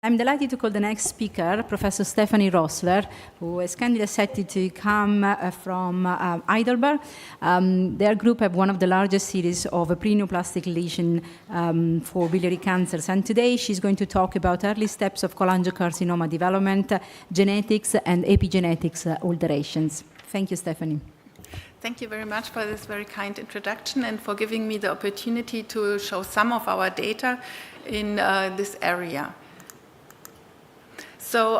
I'm delighted to call the next speaker, Professor Stephanie Roessler, who is kindly accepted to come from Heidelberg. Their group have one of the largest series of perineoplastic lesion for biliary cancers. And today she's going to talk about early steps of cholangiocarcinoma development, genetics and epigenetics alterations. Thank you, Stephanie. Thank you very much for this very kind introduction and for giving me the opportunity to show some of our data in this area. So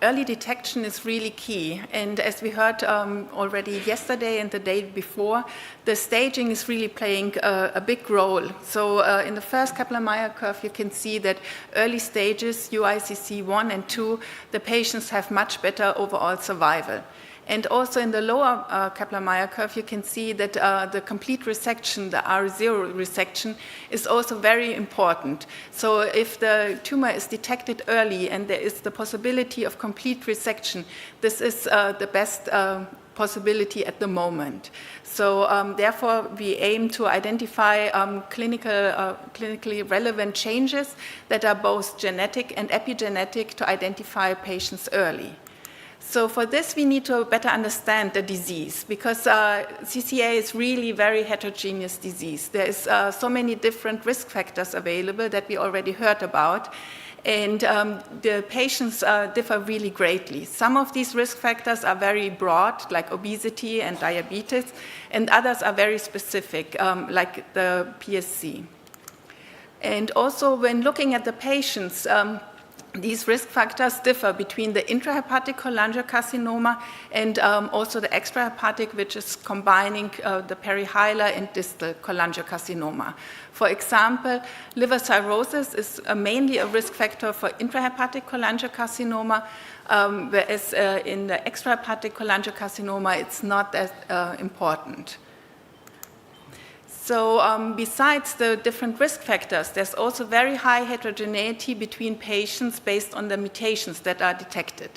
early detection is really key, and as we heard already yesterday and the day before, the staging is really playing a big role. So in the first Kaplan-Meier curve, you can see that early stages, UICC 1 and 2, the patients have much better overall survival. And also in the lower Kaplan-Meier curve, you can see that the complete resection, the R0 resection, is also very important. So if the tumor is detected early and there is the possibility of complete resection, this is the best possibility at the moment. So therefore, we aim to identify clinically relevant changes that are both genetic and epigenetic to identify patients early. So for this, we need to better understand the disease because CCA is really very heterogeneous disease. There is so many different risk factors available that we already heard about, and the patients differ really greatly. Some of these risk factors are very broad, like obesity and diabetes, and others are very specific, like the PSC. And also, when looking at the patients, these risk factors differ between the intrahepatic cholangiocarcinoma and also the extrahepatic, which is combining the perihilar and distal cholangiocarcinoma. For example, liver cirrhosis is mainly a risk factor for intrahepatic cholangiocarcinoma, whereas in the extrahepatic cholangiocarcinoma, it's not as important. So besides the different risk factors, there's also very high heterogeneity between patients based on the mutations that are detected.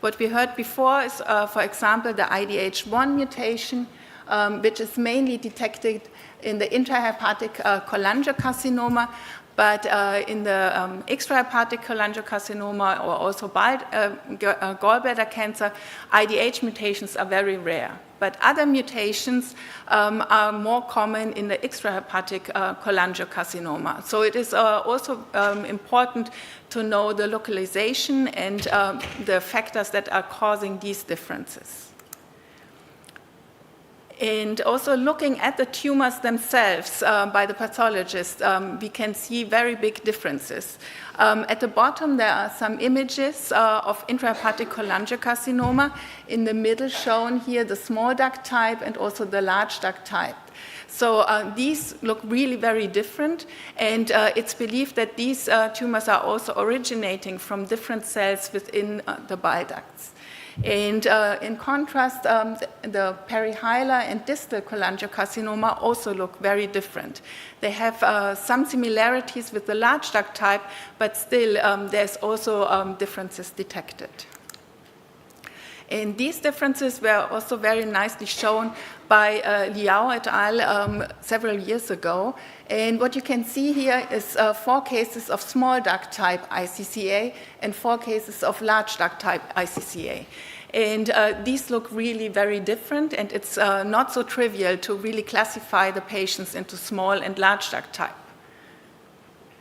What we heard before is, for example, the IDH1 mutation, which is mainly detected in the intrahepatic cholangiocarcinoma, but in the extrahepatic cholangiocarcinoma or also gallbladder cancer, IDH mutations are very rare. But other mutations are more common in the extrahepatic cholangiocarcinoma. So it is also important to know the localization and the factors that are causing these differences. And also looking at the tumors themselves by the pathologist, we can see very big differences. At the bottom, there are some images of intrahepatic cholangiocarcinoma. In the middle, shown here, the small duct type and also the large duct type. So these look really very different, and it's believed that these tumors are also originating from different cells within the bile ducts. And in contrast, the perihilar and distal cholangiocarcinoma also look very different. They have some similarities with the large duct type, but still there's also differences detected. And these differences were also very nicely shown by Liao et al. Several years ago. And what you can see here is 4 cases of small duct type iCCA and 4 cases of large duct type iCCA. And these look really very different, and it's not so trivial to really classify the patients into small and large duct type.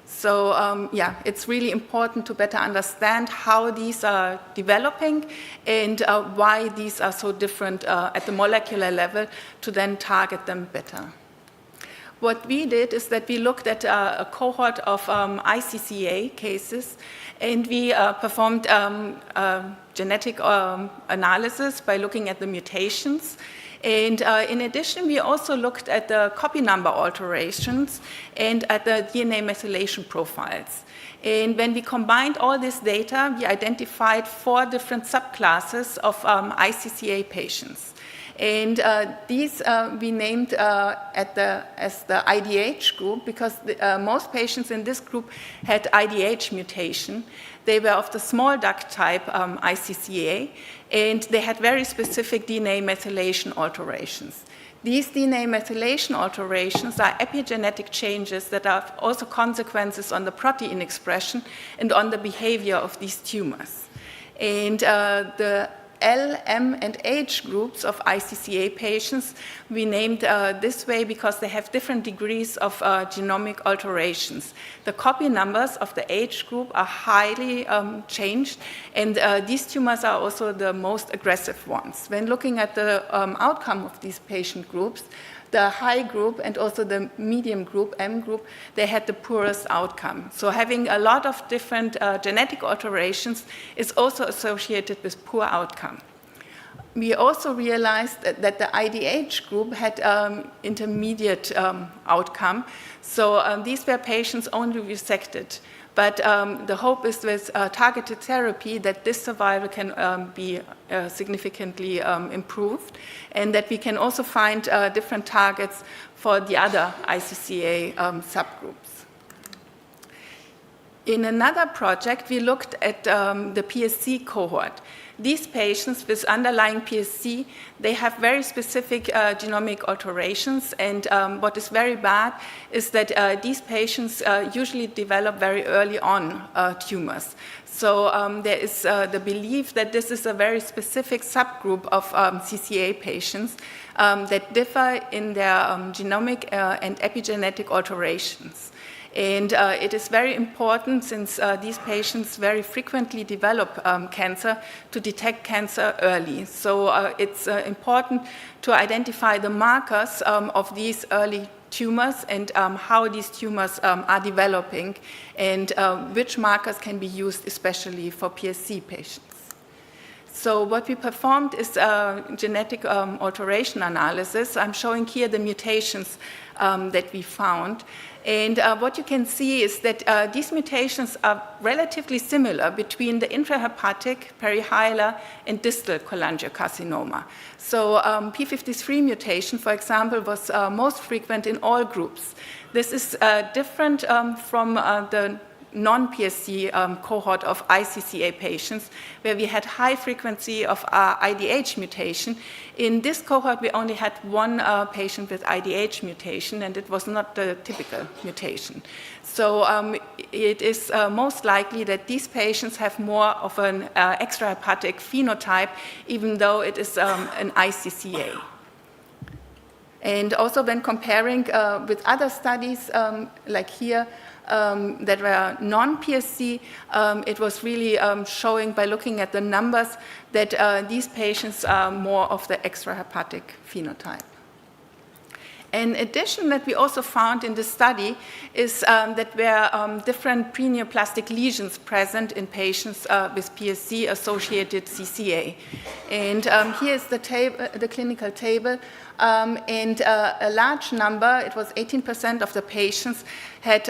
So yeah, it's really important to better understand how these are developing and why these are so different at the molecular level to then target them better. What we did is that we looked at a cohort of iCCA cases, and we performed genetic analysis by looking at the mutations. And in addition, we also looked at the copy number alterations and at the DNA methylation profiles. And when we combined all this data, we identified 4 different subclasses of iCCA patients. And these we named as the IDH group because most patients in this group had IDH mutation. They were of the small duct type iCCA, and they had very specific DNA methylation alterations. These DNA methylation alterations are epigenetic changes that have also consequences on the protein expression and on the behavior of these tumors. And the L, M, and H groups of iCCA patients we named this way because they have different degrees of genomic alterations. The copy numbers of the H group are highly changed, and these tumors are also the most aggressive ones. When looking at the outcome of these patient groups, the high group and also the medium group, M group, they had the poorest outcome. So having a lot of different genetic alterations is also associated with poor outcome. We also realized that the IDH group had intermediate outcome. So these were patients only resected. But the hope is with targeted therapy that this survival can be significantly improved, and that we can also find different targets for the other iCCA subgroups. In another project, we looked at the PSC cohort. These patients with underlying PSC, they have very specific genomic alterations, and what is very bad is that these patients usually develop very early on tumors. So there is the belief that this is a very specific subgroup of CCA patients that differ in their genomic and epigenetic alterations. And it is very important, since these patients very frequently develop cancer, to detect cancer early. So it's important to identify the markers of these early tumors and how these tumors are developing, and which markers can be used especially for PSC patients. So what we performed is a genetic alteration analysis. I'm showing here the mutations that we found. And what you can see is that these mutations are relatively similar between the intrahepatic, perihilar, and distal cholangiocarcinoma. So p53 mutation, for example, was most frequent in all groups. This is different from the non-PSC cohort of iCCA patients, where we had high frequency of IDH mutation. In this cohort, we only had one patient with IDH mutation, and it was not the typical mutation. So it is most likely that these patients have more of an extrahepatic phenotype, even though it is an iCCA. And also when comparing with other studies, like here, that were non-PSC, it was really showing by looking at the numbers that these patients are more of the extrahepatic phenotype. In addition, that we also found in the study is that there were different preneoplastic lesions present in patients with PSC-associated CCA. And here is the clinical table. And a large number, it was 18% of the patients, had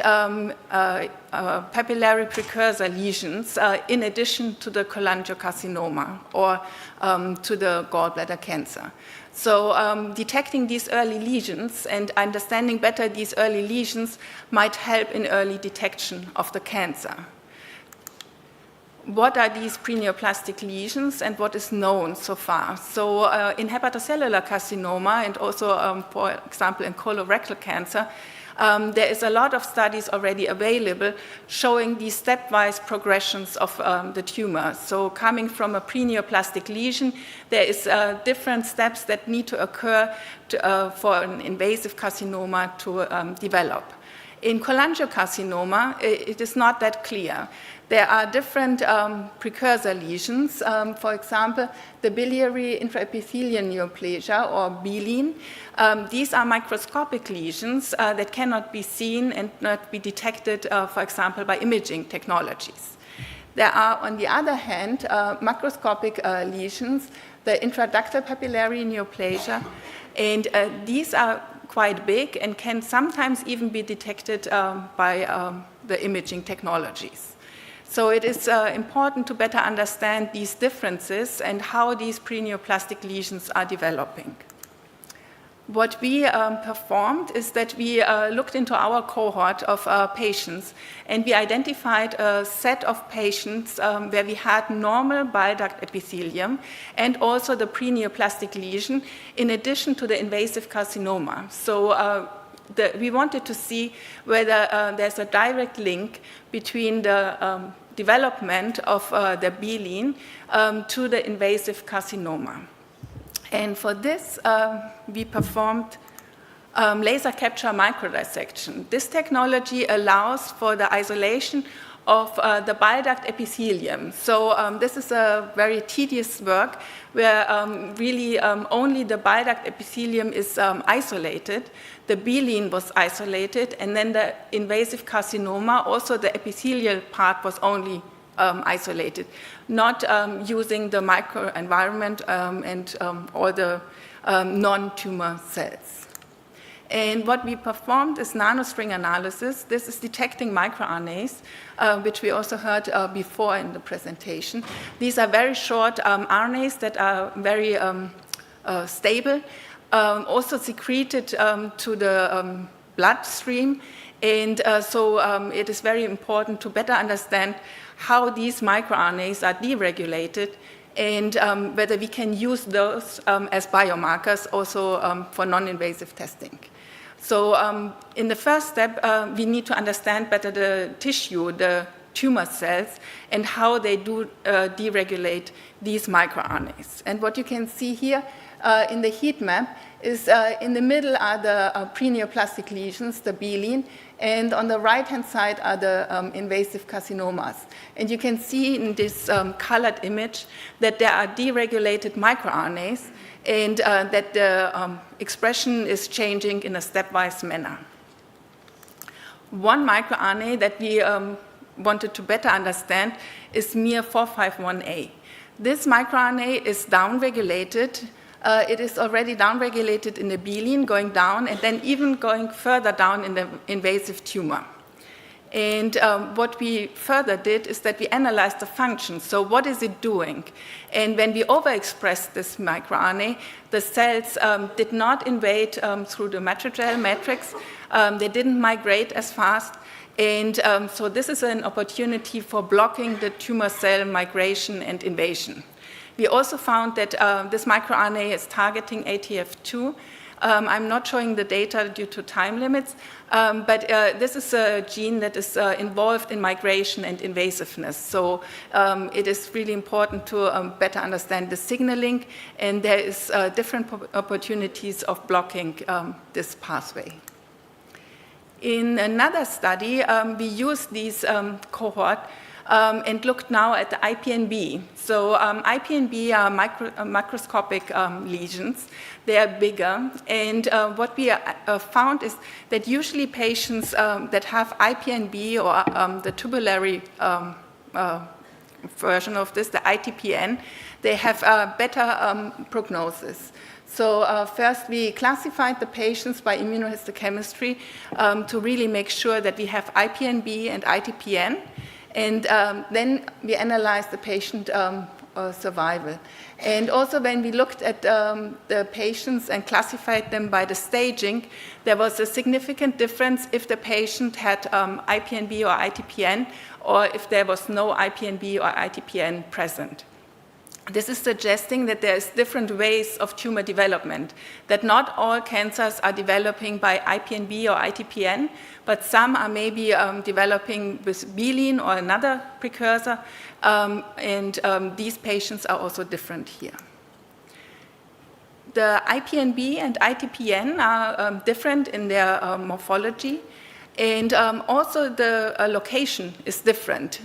papillary precursor lesions in addition to the cholangiocarcinoma or to the gallbladder cancer. So detecting these early lesions and understanding better these early lesions might help in early detection of the cancer. What are these preneoplastic lesions and what is known so far? So in hepatocellular carcinoma and also, for example, in colorectal cancer, there is a lot of studies already available showing these stepwise progressions of the tumor. So coming from a preneoplastic lesion, there is different steps that need to occur for an invasive carcinoma to develop. In cholangiocarcinoma, it is not that clear. There are different precursor lesions. For example, the biliary intraepithelial neoplasia, or BILIN. These are microscopic lesions that cannot be seen and not be detected, for example, by imaging technologies. There are, on the other hand, macroscopic lesions, the intraductal papillary neoplasia, and these are quite big and can sometimes even be detected by the imaging technologies. So it is important to better understand these differences and how these preneoplastic lesions are developing. What we performed is that we looked into our cohort of patients, and we identified a set of patients where we had normal bile duct epithelium and also the preneoplastic lesion, in addition to the invasive carcinoma. So we wanted to see whether there's a direct link between the development of the B-lean to the invasive carcinoma. And for this, we performed laser capture microdissection. This technology allows for the isolation of the bile duct epithelium. So this is a very tedious work where really only the bile duct epithelium is isolated. The B-lean was isolated, and then the invasive carcinoma, also the epithelial part was only isolated, not using the microenvironment and all the non-tumor cells. And what we performed is nanostring analysis. This is detecting microRNAs, which we also heard before in the presentation. These are very short RNAs that are very stable, also secreted to the bloodstream. And so it is very important to better understand how these microRNAs are deregulated and whether we can use those as biomarkers also for non-invasive testing. So in the first step, we need to understand better the tissue, the tumor cells, and how they do deregulate these microRNAs. And what you can see here in the heat map is in the middle are the preneoplastic lesions, the B-lean, and on the right-hand side are the invasive carcinomas. And you can see in this colored image that there are deregulated microRNAs and that the expression is changing in a stepwise manner. One microRNA that we wanted to better understand is MIR451A. This microRNA is downregulated. It is already downregulated in the B-lean, going down, and then even going further down in the invasive tumor. And what we further did is that we analyzed the function. So what is it doing? And when we overexpressed this microRNA, the cells did not invade through the matrigel matrix. They didn't migrate as fast. And so this is an opportunity for blocking the tumor cell migration and invasion. We also found that this microRNA is targeting ATF2. I'm not showing the data due to time limits, but this is a gene that is involved in migration and invasiveness. So it is really important to better understand the signaling, and there is different opportunities of blocking this pathway. In another study, we used these cohort and looked now at the IPNB. So IPNB are macroscopic lesions. They are bigger. And what we found is that usually patients that have IPNB or the tubulary version of this, the ITPN, they have better prognosis. So first we classified the patients by immunohistochemistry to really make sure that we have IPNB and ITPN. And then we analyzed the patient survival. And also when we looked at the patients and classified them by the staging, there was a significant difference if the patient had IPNB or ITPN, or if there was no IPNB or ITPN present. This is suggesting that there's different ways of tumor development, that not all cancers are developing by IPNB or ITPN, but some are maybe developing with B-lean or another precursor, and these patients are also different here. The IPNB and ITPN are different in their morphology, and also the location is different.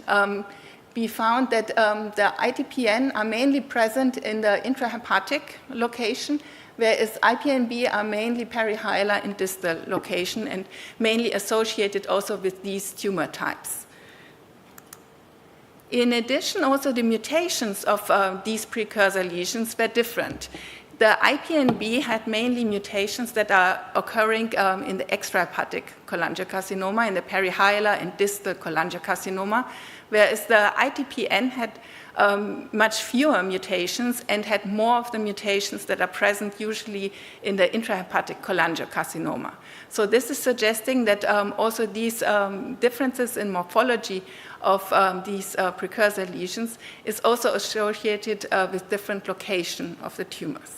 We found that the ITPN are mainly present in the intrahepatic location, whereas IPNB are mainly perihilar in distal location and mainly associated also with these tumor types. In addition, also the mutations of these precursor lesions were different. The IPNB had mainly mutations that are occurring in the extrahepatic cholangiocarcinoma, in the perihilar and distal cholangiocarcinoma, whereas the ITPN had much fewer mutations and had more of the mutations that are present usually in the intrahepatic cholangiocarcinoma. So this is suggesting that also these differences in morphology of these precursor lesions is also associated with different location of the tumors.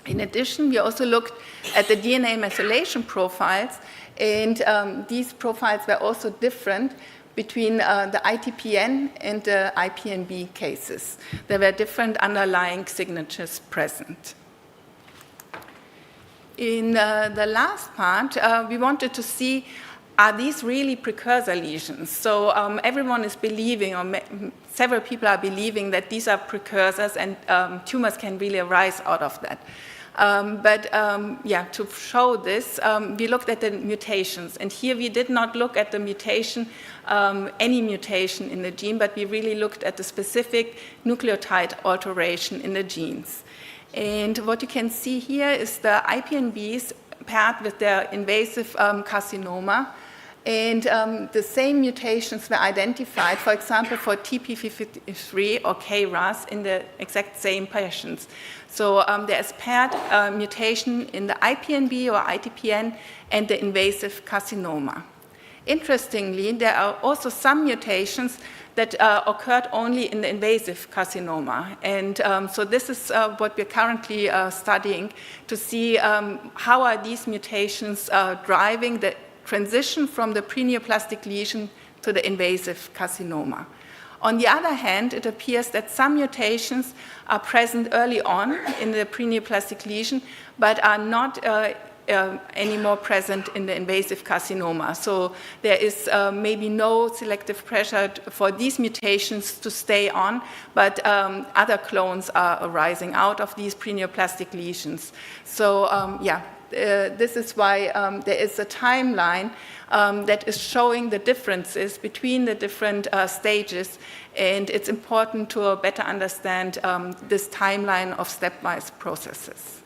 In addition, we also looked at the DNA methylation profiles, and these profiles were also different between the ITPN and the IPNB cases. There were different underlying signatures present. In the last part, we wanted to see, are these really precursor lesions? So everyone is believing, or several people are believing, that these are precursors and tumors can really arise out of that. To show this, we looked at the mutations. And here we did not look at the mutation, any mutation in the gene, but we really looked at the specific nucleotide alteration in the genes. And what you can see here is the IPNBs paired with their invasive carcinoma. And the same mutations were identified, for example, for TP53 or KRAS in the exact same patients. So there is paired mutation in the IPNB or ITPN and the invasive carcinoma. Interestingly, there are also some mutations that occurred only in the invasive carcinoma. And so this is what we're currently studying to see how are these mutations driving the transition from the preneoplastic lesion to the invasive carcinoma. On the other hand, it appears that some mutations are present early on in the preneoplastic lesion, but are not anymore present in the invasive carcinoma. So there is maybe no selective pressure for these mutations to stay on, but other clones are arising out of these preneoplastic lesions. So this is why there is a timeline that is showing the differences between the different stages, and it's important to better understand this timeline of stepwise processes.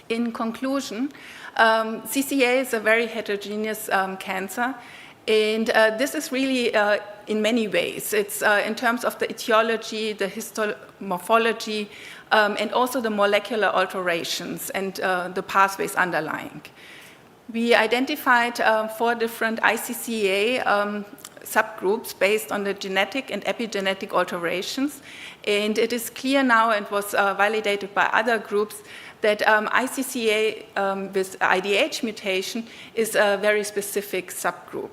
In conclusion, CCA is a very heterogeneous cancer, and this is really in many ways. It's in terms of the etiology, the histomorphology, and also the molecular alterations and the pathways underlying. We identified 4 different iCCA subgroups based on the genetic and epigenetic alterations, and it is clear now, and was validated by other groups, that iCCA with IDH mutation is a very specific subgroup.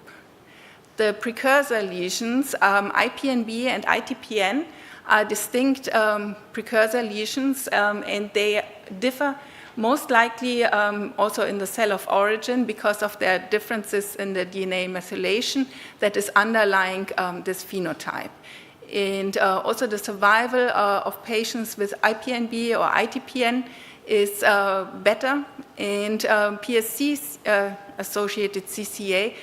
The precursor lesions, IPNB and ITPN, are distinct precursor lesions, and they differ most likely also in the cell of origin because of their differences in the DNA methylation that is underlying this phenotype. And also the survival of patients with IPNB or ITPN is better, and PSC-associated CCA,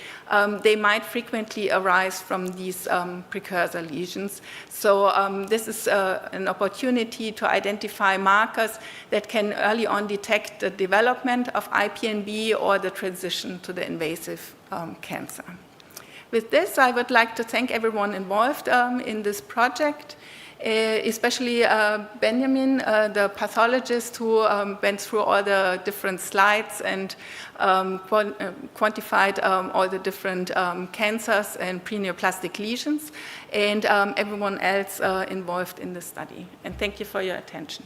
they might frequently arise from these precursor lesions. So this is an opportunity to identify markers that can early on detect the development of IPNB or the transition to the invasive cancer. With this, I would like to thank everyone involved in this project, especially Benjamin, the pathologist who went through all the different slides and quantified all the different cancers and preneoplastic lesions, and everyone else involved in the study. And thank you for your attention.